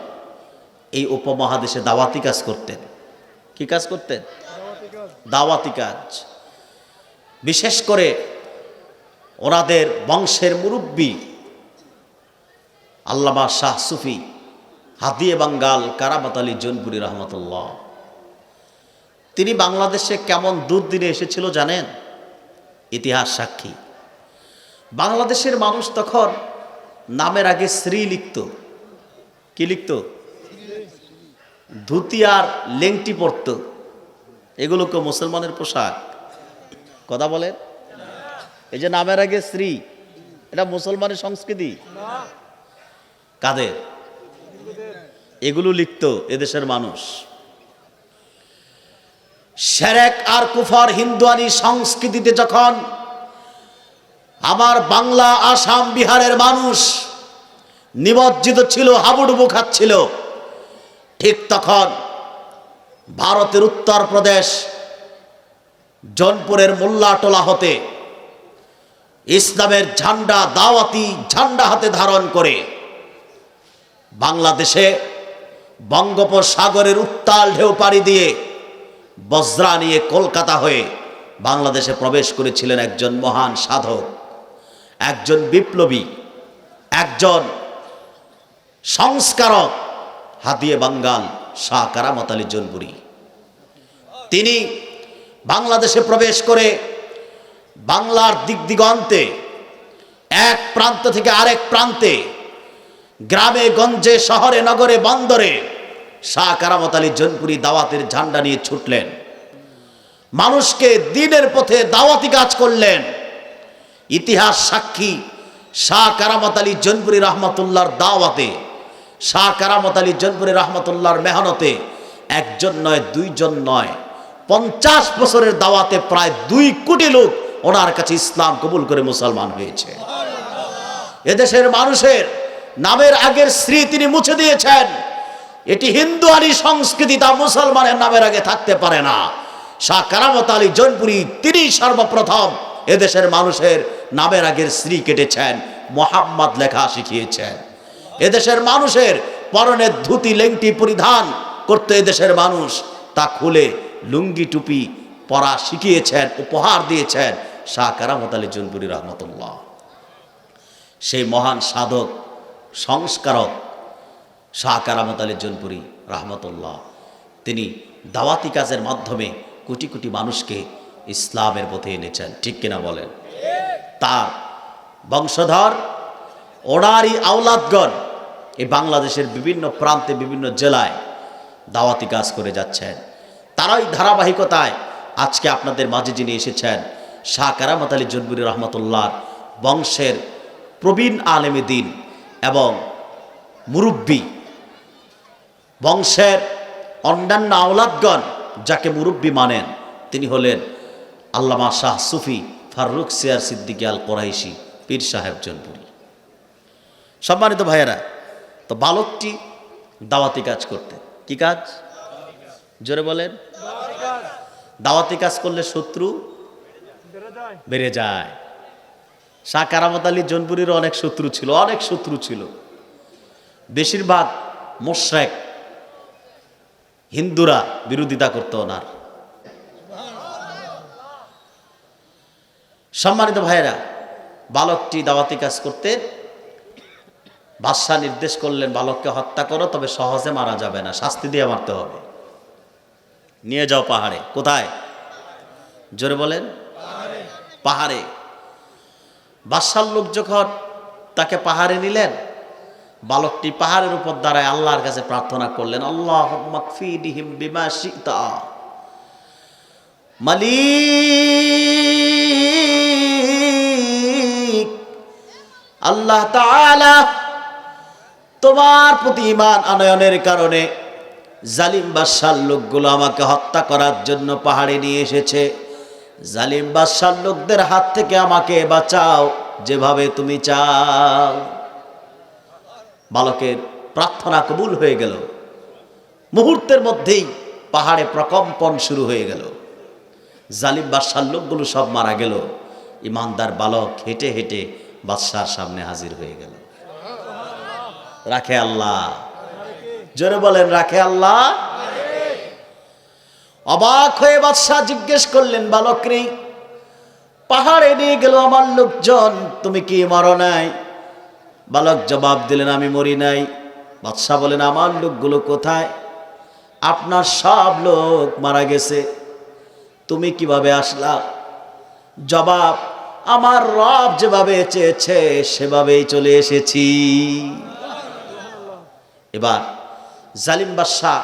এই উপমহাদেশে দাওয়াতি কাজ করতেন। কি কাজ করতেন? দাওয়াতি কাজ। বিশেষ করে ওনাদের বংশের মুরব্বী আল্লামা শাহ সুফি হাদিয়ে বাঙ্গাল কারামত আলী জৌনপুরি রহমতুল্লাহ, তিনি বাংলাদেশে কেমন দুর্দিনে এসেছিল জানেন? ইতিহাস সাক্ষী। বাংলাদেশের মানুষ তখন নামের আগে শ্রী লিখত। কি লিখত? ধুতি আর লেংটি পরত। এগুলোকে মুসলমানের পোশাক। কথা বলেন? এই যে নামের আগে শ্রী, এটা মুসলমানের সংস্কৃতি? কাদের? এগুলো লিখত এদেশের মানুষ। শিরক আর কুফর হিন্দুয়ানি সংস্কৃতিতে যখন আমার বাংলা, আসাম, বিহারের মানুষ নিমজ্জিত ছিল, হাবুডুবু খাচ্ছিল, ঠিক তখন ভারতের উত্তরপ্রদেশ জৌনপুরের মোল্লাটোলা হতে ইসলামের ঝান্ডা, দাওয়াতি ঝান্ডা হাতে ধারণ করে বাংলাদেশে বঙ্গোপসাগরের উত্তাল ঢেউ পাড়ি দিয়ে বজ্রা নিয়ে কলকাতা হয়ে বাংলাদেশে প্রবেশ করেছিলেন একজন মহান সাধক, একজন বিপ্লবী, একজন সংস্কারক, হাদিয়ে বাঙ্গাল শাহ কারামত আলী জৌনপুরি। তিনি বাংলাদেশে প্রবেশ করে বাংলার দিক দিগন্তে এক প্রান্ত থেকে আরেক প্রান্তে, গ্রামে গঞ্জে, শহরে নগরে বন্দরে শাহ কারামত আলী জৌনপুরি দাওয়াতের ঝান্ডা নিয়ে ছুটলেন। মানুষকে দ্বীনের পথে দাওয়াতি কাজ করলেন। ইতিহাস সাক্ষী, শাহ কারামত আলী জৌনপুরি রহমতুল্লাহর দাওয়াতে, শাহ কারামত আলী জৌনপুরি রহমতুল্লাহর মেহনতে একজন নয়, দুইজন নয়, 50 বছরের দাওয়াতে প্রায় 2 কোটি লোক ওনার কাছে ইসলাম কবুল করে মুসলমান হয়েছে। এদেশের মানুষের নামের আগের শ্রী তিনি মুছে দিয়েছেন। এটি হিন্দুয়ানি সংস্কৃতি, তা মুসলমানের নামের আগে থাকতে পারে না। শাহ কারামত আলী জৌনপুরি তিনি সর্বপ্রথম এদেশের মানুষের নামের আগের শ্রী কেটেছেন, মোহাম্মদ লেখা শিখিয়েছেন। এদেশের মানুষের পরনের ধুতি লেংটি পরিধান করতে এদেশের মানুষ তা খুলে লুঙ্গি টুপি পরা শিখিয়েছেন, উপহার দিয়েছেন শাহ কারামত আলী জৌনপুরি রহমতুল্লাহ। সেই মহান সাধক, সংস্কারক শাহ কারামত আলী জৌনপুরি রহমতুল্লাহ, তিনি দাওয়াতি কাজের মাধ্যমে কোটি কোটি মানুষকে ইসলামের পথে এনেছেন। ঠিক কিনা বলেন? তার বংশধর, ওনারই আওলাদগণ এই বাংলাদেশের বিভিন্ন প্রান্তে, বিভিন্ন জেলায় দাওয়াতি কাজ করে যাচ্ছেন। তারাই ধারাবাহিকতায় আজকে আপনাদের মাঝে যিনি এসেছেন, শাহ কারামত আলী জৌনপুরি রহমতুল্লাহ বংশের প্রবীণ আলেমে দ্বীন এবং মুরব্বী, বংশের অন্যান্য আওলাদগণ যাকে মুরব্বী মানেন, তিনি হলেন আল্লামা শাহ সুফি ফারুক সিয়ার সিদ্দিকী আল কোরাইশি পীর সাহেব জৌনপুরি। সম্মানিত ভাইয়েরা, তো বালকটি দাওয়াতি কাজ করতে, কি কাজ? জোরে বলেন। দাওয়াতি কাজ করলে শত্রু বেড়ে যায়। শাহ কারামত আলী জৌনপুরির অনেক শত্রু ছিল, অনেক শত্রু ছিল। বেশিরভাগ মুশরিক হিন্দুরা বিরোধিতা করত ওনার। সম্মানিত ভাইয়েরা, বালকটি দাওয়াতি কাজ করতে বাদশাহ নির্দেশ করলেন, বালককে হত্যা করো, তবে সহজে মারা যাবে না, শাস্তি দিয়ে মারতে হবে। নিয়ে যাও পাহাড়ে। কোথায়? জোরে বলেন। পাহাড়ে। বাদশার লোক যখন তাকে পাহাড়ে নিলেন, বালকটি পাহাড়ের উপর দাঁড়ায় আল্লাহর কাছে প্রার্থনা করলেন, আল্লাহুম্মা কফিনিহিম বিমা শি'তা মালিক। আল্লাহ তাআলা, তোমার প্রতি ঈমান আনয়নের কারণে জালিম বাদশার লোকগুলো আমাকে হত্যা করার জন্য পাহাড়ে নিয়ে এসেছে। জালিম বাদশার লোকদের হাত থেকে আমাকে বাঁচাও যেভাবে তুমি চাও। বালকের প্রার্থনা কবুল হয়ে গেল। মুহূর্তের মধ্যেই পাহাড়ে প্রকম্পন শুরু হয়ে গেল। জালিম বাদশার লোকগুলো সব মারা গেল। ইমানদার বালক হেঁটে হেঁটে বাদশার সামনে হাজির হয়ে গেল। রাখে আল্লাহ। জোরে বলেন, রাখে আল্লাহ। অবাক হয়ে বাদশাহ জিজ্ঞেস করলেন, বালকরে পাহাড়ে নিয়ে গেল আমার লোকজন, তুমি কি মরো নাই? বালক জবাব দিলেন, আমি মরি নাই। বাদশাহ বলেন, আমার লোকগুলো কোথায়? আপনার সব লোক মারা গেছে, তুমি কিভাবে আসলা? জবাব, আমার রব যেভাবে চেয়েছে সেভাবেই চলে এসেছি। এবার জালিম বাদশাহ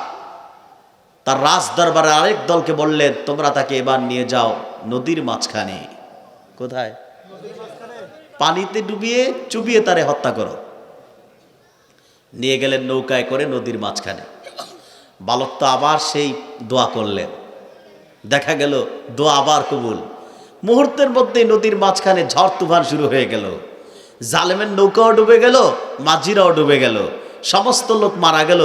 তার রাজ দরবারে আরেক দলকে বললেন, তোমরা তাকে এবার নিয়ে যাও নদীর মাঝখানে। কোথায়? পানিতে ডুবিয়ে চুবিয়ে তারে হত্যা করো। নিয়ে গেলেন নৌকায় করে নদীর মাঝখানে। বালক তো আবার সেই দোয়া করলেন, দেখা গেল দোয়া আবার কবুল। মুহূর্তের মধ্যে নদীর মাঝখানে ঝড় তুফান শুরু হয়ে গেল। জালেমের নৌকাও ডুবে গেল, মাঝিরাও ডুবে গেল, সমস্ত লোক মারা গেল।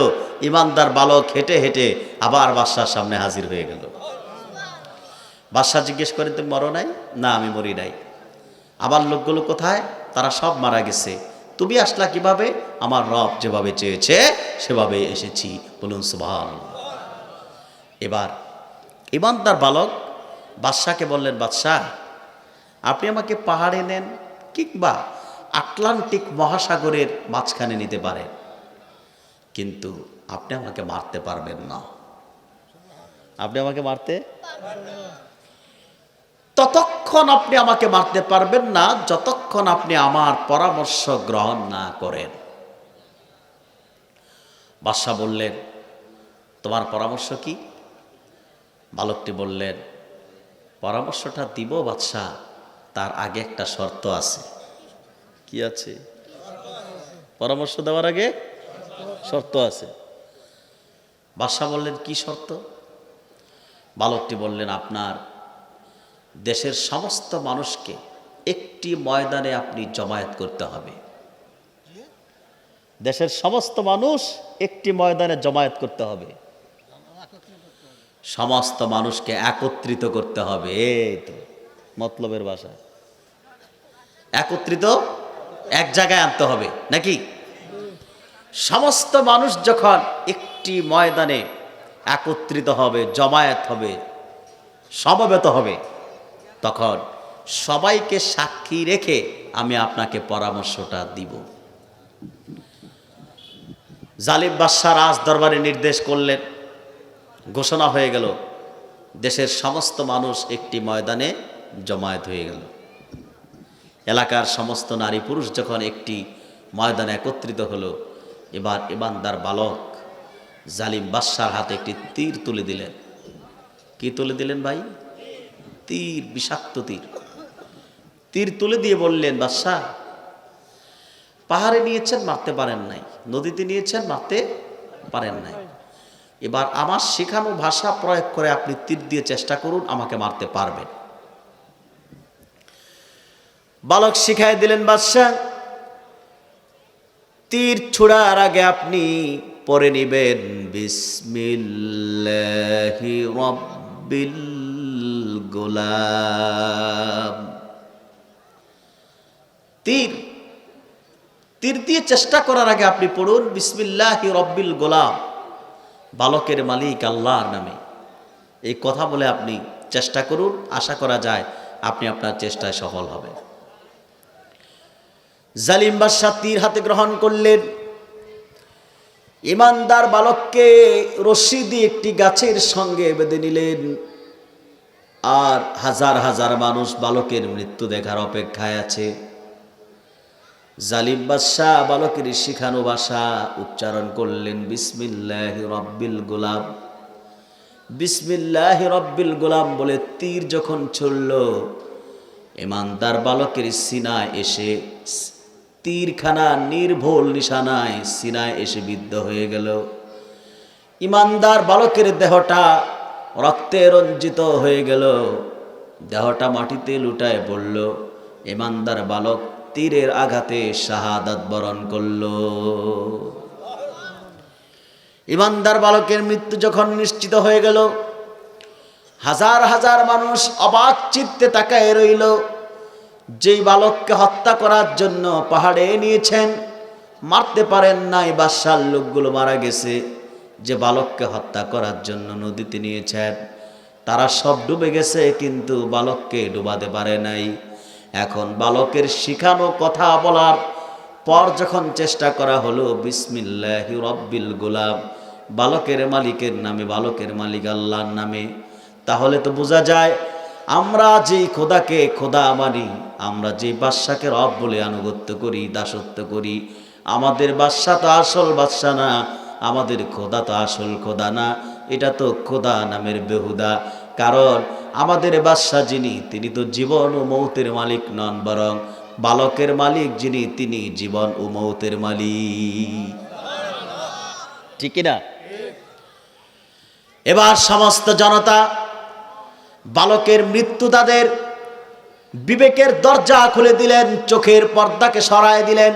ইমানদার বালক হেঁটে হেঁটে আবার বাদশার সামনে হাজির হয়ে গেল। বাদশা জিজ্ঞেস করে, তুমি মরো নাই? না, আমি মরি নাই। আমার লোকগুলো কোথায়? তারা সব মারা গেছে, তুমি আসলা কিভাবে? আমার রব যেভাবে চেয়েছে সেভাবে এসেছি। বলুন সুবহানাল্লাহ। এবার ইমানদার বালক বাদশাকে বললেন, বাদশাহ আপনি আমাকে পাহাড়ে নেন কিংবা আটলান্টিক মহাসাগরের মাঝখানে নিতে পারেন, কিন্তু আপনি আমাকে মারতে পারবেন না। আপনি আমাকে মারতে ততক্ষণ আপনি আমাকে মারতে পারবেন না যতক্ষণ আপনি আমার পরামর্শ গ্রহণ না করেন। বাদশা বললেন, তোমার পরামর্শ কি? বালকটি বললেন, পরামর্শটা দিব বাদশা, তার আগে একটা শর্ত আছে। কি আছে? পরামর্শ দেওয়ার আগে শর্ত আছে। বাদশা বললেন, কি শর্ত? বালকটি বললেন, আপনার দেশের সমস্ত মানুষকে একটি ময়দানে আপনি জমায়েত করতে হবে। দেশের সমস্ত মানুষ একটি ময়দানে জমায়েত করতে হবে, সমস্ত মানুষকে একত্রিত করতে হবে। এই তো মতলবের ভাষা, একত্রিত এক জায়গায় আনতে হবে নাকি? সমস্ত মানুষ যখন একটি ময়দানে একত্রিত হবে, জমায়েত হবে, সমবেত হবে, তখন সবাইকে সাক্ষী রেখে আমি আপনাকে পরামর্শটা দিব। জালিম বাদশা রাজ দরবারে নির্দেশ করলেন, ঘোষণা হয়ে গেল, দেশের সমস্ত মানুষ একটি ময়দানে জমায়েত হয়ে গেল। এলাকার সমস্ত নারী পুরুষ যখন একটি ময়দানে একত্রিত হলো, এবার ইমানদার বালক জালিম বাদশার হাতে একটি তীর তুলে দিলেন। কি তুলে দিলেন ভাই? তীর, বিষাক্ত তীর। তীর তুলে দিয়ে বললেন, বাদশা পাহাড়ে নিয়েছেন, মারতে পারেন নাই, নদীতে নিয়েছেন, মারতে পারেন নাই, এবার আমার শেখানো ভাষা প্রয়োগ করে আপনি তীর দিয়ে চেষ্টা করুন, আমাকে মারতে পারবেন। বালক শিখাই দিলেন, বাদশা তীর ছোড়ার আগে আপনি পড়ে নিবেন বিসমিল্লাহি রাব্বিল গোলাম। তীর দিয়ে চেষ্টা করার আগে আপনি পড়ুন বিসমিল্লাহি রাব্বিল গোলাম, বালকের মালিক আল্লাহর নামে। এই কথা বলে আপনি চেষ্টা করুন, আশা করা যায় আপনি আপনার চেষ্টায় সফল হবেন। জালিম বাদশা তীর হাতে গ্রহণ করলেন। ইমানদার বালককে রশি দিয়ে একটি গাছের সঙ্গে বেঁধে নিলেন। আর হাজার হাজার মানুষ বালকের মৃত্যু দেখার অপেক্ষায় আছে। জালিম বাদশা বালকের শিখানো ভাষা উচ্চারণ করলেন, বিসমিল্লাহির রব্বিল গোলাম। বিসমিল্লাহির রব্বিল গোলাম বলে তীর যখন ছুড়ল, ইমানদার বালকের সিনায় এসে তীরখানা নির্ভুল নিশানায় সিনায় এসে বিদ্ধ হয়ে গেল। ইমানদার বালকের দেহটা রক্তে রঞ্জিত হয়ে গেল, দেহটা মাটিতে লুটায় পড়ল। ইমানদার বালক তীরের আঘাতে শাহাদাত বরণ করল। ইমানদার বালকের মৃত্যু যখন নিশ্চিত হয়ে গেল, হাজার হাজার মানুষ অবাক চিত্তে তাকায় রইল। যেই বালককে হত্যা করার জন্য পাহাড়ে নিয়েছেন, মারতে পারেন নাই, বাদশার লোকগুলো মারা গেছে। যে বালককে হত্যা করার জন্য নদীতে নিয়েছেন, তারা সব ডুবে গেছে, কিন্তু বালককে ডুবাতে পারে নাই। এখন বালকের শিখানো কথা বলার পর যখন চেষ্টা করা হলো, বিসমিল্লাহির রব্বিল গোলাম, বালকের মালিকের নামে, বালকের মালিক আল্লাহর নামে, তাহলে তো বোঝা যায় আমরা যেই খোদাকে খোদা মানি, আমরা যে বাদশাকে রব বলে আনুগত্য করি, দাসত্ব করি, আমাদের বাদশা তো আসল বাদশা না, আমাদের খোদা তো আসল খোদা না, এটা তো খোদা নামের বেহুদা। কারণ আমাদের বাদশা যিনি, তিনি তো জীবন ও মৌতের মালিক নন, বরং বালকের মালিক যিনি, তিনি জীবন ও মৌতের মালিক। ঠিক না? এবার সমস্ত জনতা বালকের মৃত্যু তাদের বিবেকের দরজা খুলে দিলেন, চোখের পর্দাকে সরায় দিলেন।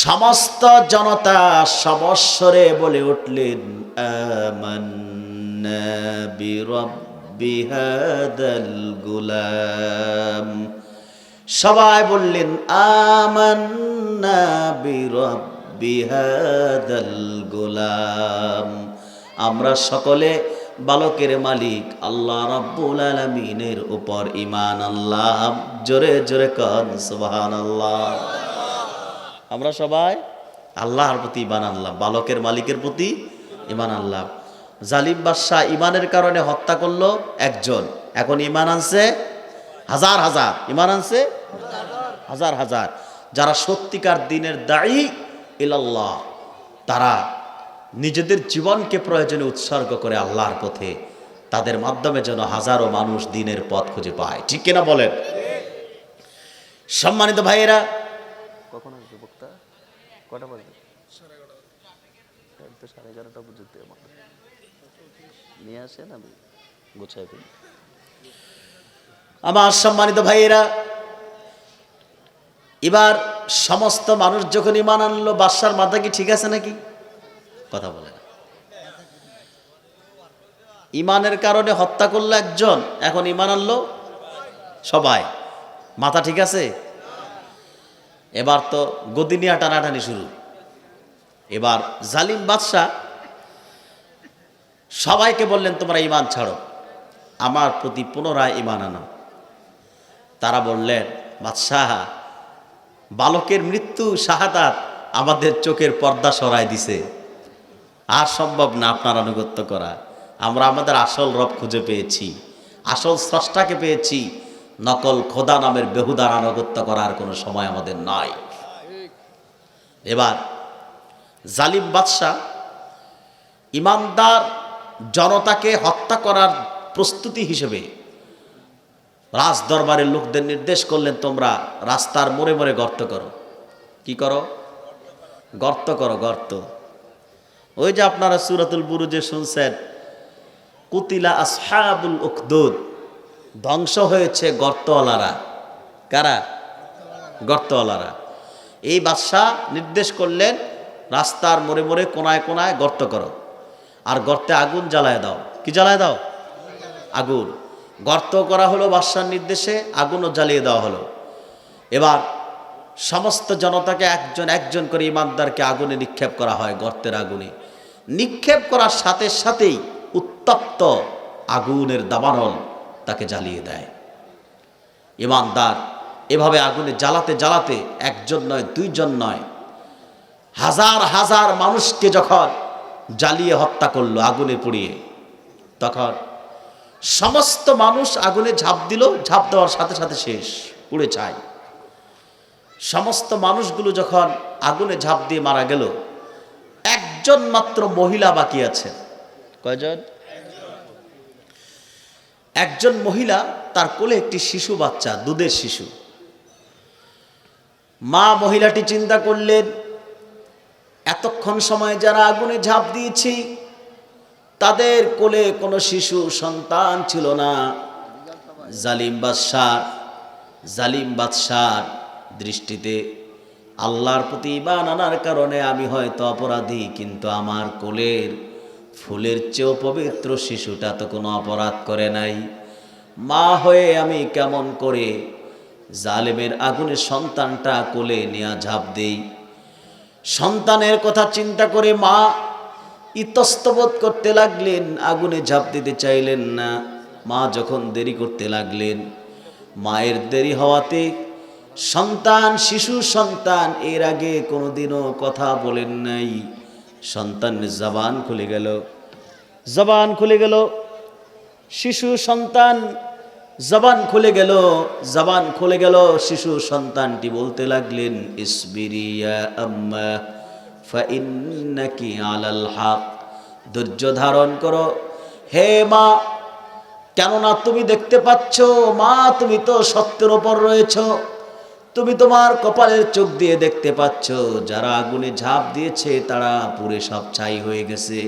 সমস্ত জনতা সমস্বরে বলে উঠলেন, আমান্না বিরব্বি হাদাল গুলাম। সবাই বললেন, আমান্না বিরব্বি হাদাল গুলাম। আমরা সকলে বালকের মালিক আল্লাহ রাব্বুল আলামিনের উপর ঈমান আনলাম। জোরে জোরে কান সুবহানাল্লাহ। আমরা সবাই আল্লাহর প্রতি ঈমান আনলাম, বালকের মালিকের প্রতি ঈমান আনলাম। জালিম বাদশা ঈমানের কারণে হত্যা করলো একজন, এখন ঈমান আনছে হাজার হাজার, ঈমান আনছে হাজার হাজার। যারা সত্যিকার দ্বীনের দাঈ ইলাল্লাহ, তারা নিজেদের জীবনকে প্রয়োজনে উৎসর্গ করে আল্লাহর পথে, তাদের মাধ্যমে যেন হাজারো মানুষ দ্বীনের পথ খুঁজে পায়। ঠিক কিনা বলেন? সম্মানিত ভাইয়েরা, কখন আসবে বক্তা? কটা বাজে? 11:30 পর্যন্ত নিয়ে আসেন, আমি গোছায় ফেলি। আমার সম্মানিত ভাইয়েরা, এবার সমস্ত মানুষ যখন ঈমান আনলো, বাদশার মাথা কি ঠিক আছে নাকি? কথা বলে না। ঈমানের কারণে হত্যা করলো একজন, এখন ঈমান আনলো সবাই, মাথা ঠিক আছে? এবার তো গদিনিয়া টানাটানি শুরু। এবার জালিম বাদশা সবাইকে বললেন, তোমরা ঈমান ছাড়ো, আমার প্রতি পুনরায় ঈমান আনো। তারা বললেন, বাদশাহ, বালকের মৃত্যু শাহাদাত আমাদের চোখের পর্দা সরায় দিছে, আর সম্ভব না আপনার আনুগত্য করা। আমরা আমাদের আসল রব খুঁজে পেয়েছি, আসল স্রষ্টাকে পেয়েছি, নকল খোদা নামের বেহুদার আনুগত্য করার কোনো সময় আমাদের নাই। এবার জালিম বাদশা ঈমানদার জনতাকে হত্যা করার প্রস্তুতি হিসেবে রাজ দরবারের লোকদের নির্দেশ করলেন, তোমরা রাস্তার মোড়ে মোড়ে গর্ত করো। কি করো? গর্ত করো, গর্ত। ওই যে আপনারা সূরাতুল বুরুজে শুনছেন, কুতিলা আসহাবুল উখদুদ, ধ্বংস হয়েছে গর্তওয়ালারা। কারা? গর্তওয়ালারা। এই বাদশা নির্দেশ করলেন, রাস্তার মোড়ে মোড়ে কোনায় কোনায় গর্ত করো, আর গর্তে আগুন জ্বালায় দাও। কি জ্বালায় দাও? আগুন। গর্ত করা হলো বাদশার নির্দেশে, আগুনও জ্বালিয়ে দেওয়া হলো। এবার সমস্ত জনতাকে একজন একজন করে ঈমানদারকে আগুনে নিক্ষেপ করা হয়। গর্তের আগুনে নিক্ষেপ করার সাথে সাথেই উত্তপ্ত আগুনের দাবানল তাকে জ্বালিয়ে দেয়। ইমানদার এভাবে আগুনে জ্বালাতে জ্বালাতে একজন নয়, দুইজন নয়, হাজার হাজার মানুষকে যখন জ্বালিয়ে হত্যা করলো, আগুনে পুড়িয়ে, তখন সমস্ত মানুষ আগুনে ঝাঁপ দিল, ঝাঁপ দেওয়ার সাথে সাথে শেষ, পুড়ে ছাই। সমস্ত মানুষগুলো যখন আগুনে ঝাঁপ দিয়ে মারা গেল, একজন মাত্র মহিলা বাকি আছে। কয়জন? একজন মহিলা, তার কোলে একটি শিশু বাচ্চা, দুধের শিশু। মা মহিলাটি চিন্তা করলেন, এতক্ষণ সময় যারা আগুনে ঝাঁপ দিয়েছি তাদের কোলে কোনো শিশু সন্তান ছিল না। জালিম বাদশার দৃষ্টিতে আল্লাহর প্রতি ঈমান আনার কারণে আমি হয়তো অপরাধী, কিন্তু আমার কোলের ফুলের চেয়েও পবিত্র শিশুটা তো কোনো অপরাধ করে নাই। মা হয়ে আমি কেমন করে জালেমের আগুনে সন্তানটা কোলে নিয়ে ঝাঁপ দেই? সন্তানের কথা চিন্তা করে মা ইতস্তবোধ করতে লাগলেন, আগুনে ঝাঁপ দিতে চাইলেন না। মা যখন দেরি করতে লাগলেন, মায়ের দেরি হওয়াতে শিশু সন্তান এর আগে কোনোদিনও কথা বলেন নাই, সন্তানের জবান খুলে গেল। শিশু সন্তান জবান খুলে গেল। শিশু সন্তানটি বলতে লাগলেন, ইসবিরি ইয়া আম্মা ফাইন্নাকি আলাল হক, ধৈর্য ধারণ করো হে মা, কেননা তুমি দেখতে পাচ্ছ মা, তুমি তো সত্যের ওপর রয়েছ। তুমি তোমার কপালের চোখ দিয়ে দেখতে পাচ্ছ যারা আগুনে ঝাঁপ দিয়েছে তারা পুড়ে সব ছাই হয়ে গেছে,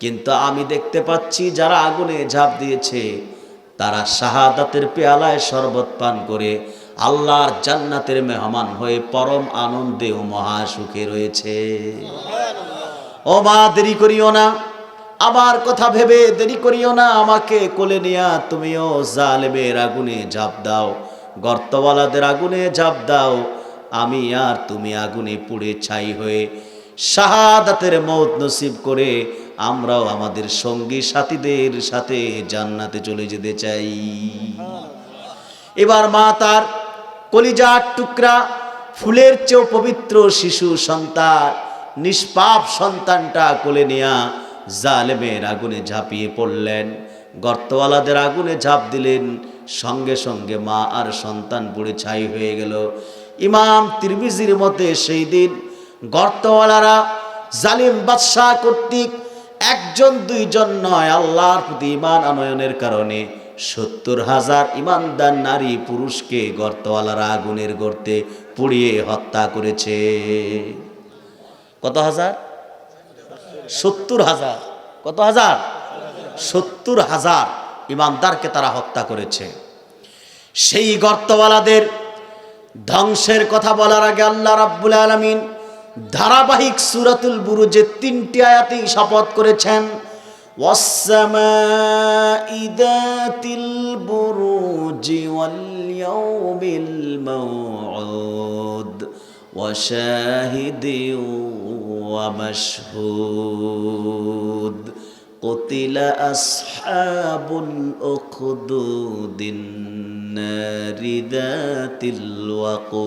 কিন্তু আমি দেখতে পাচ্ছি যারা আগুনে ঝাঁপ দিয়েছে তারা শাহাদাতের পেয়ালায় শরবত পান করে আল্লাহর জান্নাতের মেহমান হয়ে পরম আনন্দে ও মহা সুখে রয়েছে। ও মা, দেরি করিও না, আমার কথা ভেবে দেরি করিও না, আমাকে কোলে নিয়া তুমিও জালেমের আগুনে ঝাঁপ দাও, গর্তওয়ালাদের আগুনে ঝাঁপ দাও। আমি আর তুমি আগুনে পুড়ে ছাই হয়ে শাহাদাতের মওত নসিব করে আমরাও আমাদের সঙ্গী সাথীদের সাথে জান্নাতে চলে যেতে চাই। এবার মা তার কলিজার টুকরা ফুলের চেয়েও পবিত্র শিশু সন্তান, নিষ্পাপ সন্তানটা কোলে নিয়া জালেমের আগুনে ঝাঁপিয়ে পড়লেন, গর্তওয়ালাদের আগুনে ঝাঁপ দিলেন। সঙ্গে সঙ্গে মা আর সন্তান পুড়ে ছাই হয়ে গেল। ইমাম তিরমিজির মতে সেই দিন গর্তওয়ালারা জালিম বাদশাহ কর্তৃক একজন দুইজন নয়, আল্লাহর প্রতি ঈমান আনয়নের কারণে ৭০,০০০ ঈমানদার নারী পুরুষকে গর্তওয়ালারা আগুনের গর্তে পুড়িয়ে হত্যা করেছে। কত হাজার? ৭০,০০০। কত হাজার? ৭০,০০০ ঈমানদারকে তারা হত্যা করেছে। সেই গর্তওয়ালাদের ধ্বংসের কথা বলার আগে আল্লাহ রাব্বুল আলামিন ধারাবাহিক সূরাতুল বুরুজের ৩টি আয়াতেই শপথ করেছেন, ওয়াস-সামাই যাতিল বুরুজি ওয়াল ইয়াউমিল মাউউদ ওয়া শাহিদিন ওয়া মাশহুদ কুতিলা আসহাবুল উখদুদিন নারি যাতিল ওয়াকুদ।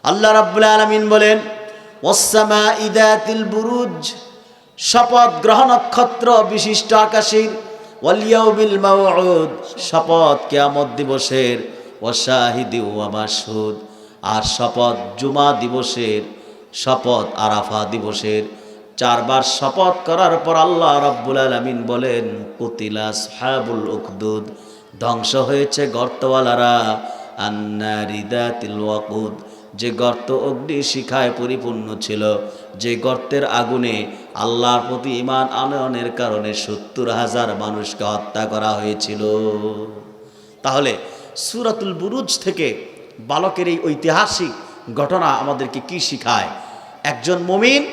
আল্লাহ রাব্বুল আলামিন বলেন, ওয়াস-সামাই যাতিল বুরুজ, শপথ গ্রহ নক্ষত্র বিশিষ্ট আকাশের, ওয়াল ইয়াউমিল মাউউদ, শপথ কিয়ামত দিবসের, ওয়া শাহিদি ওয়া মাশহুদ, আর শপথ জুমা দিবসের, শপথ আরাফা দিবসের। ৪ বার শপথ করার পর আল্লাহ রাব্বুল আলামিন বলেন, কুতিলা আসহাবুল উখদুদ, ধ্বংস হয়েছে গর্তওয়ালারা, আন্নারি যাতিল ওয়াকুদ, যে গর্ত অগ্নি শিখায় পরিপূর্ণ ছিল, যে গর্তের আগুনে আল্লাহর প্রতি ঈমান আনয়নের কারণে ৭০,০০০ মানুষকে হত্যা করা হয়েছিল। তাহলে সূরাতুল বুরুজ থেকে বালকের এই ঐতিহাসিক ঘটনা আমাদেরকে কি শিখায়? একজন মুমিন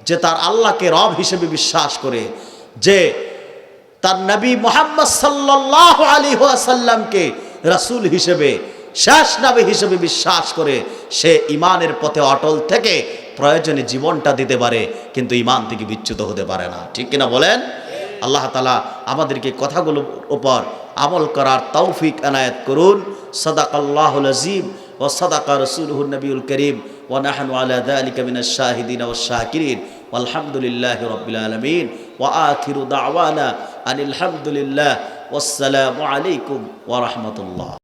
যে তার আল্লাহকে রব হিসেবে বিশ্বাস করে, যে তার নবী মুহাম্মদ সাল্লাল্লাহু আলাইহি ওয়াসাল্লামকে রাসূল হিসেবে, শেষ নবী হিসেবে বিশ্বাস করে, সে ঈমানের পথে অটল থেকে প্রয়োজনে জীবনটা দিতে পারে, কিন্তু ঈমান থেকে বিচ্যুত হতে পারে না। ঠিক কিনা বলেন? আল্লাহ তাআলা আমাদেরকে কথাগুলোর উপর আমল করার তৌফিক এনায়েত করুন। সাদাকাল্লাহুল আযীম ওয়া সাদাকা রাসূলুহুন নবিয়ুল কারীম ওয়া নাহনু আলা যালিকা মিনাশ শাহিদিন ওয়াশ শাকিরিন ওয়ালহামদুলিল্লাহি রাব্বিল আলামিন ওয়া আখিরু দাওয়ানা আনিল হামদুলিল্লাহ ওয়াসসালামু আলাইকুম ওয়া রাহমাতুল্লাহ।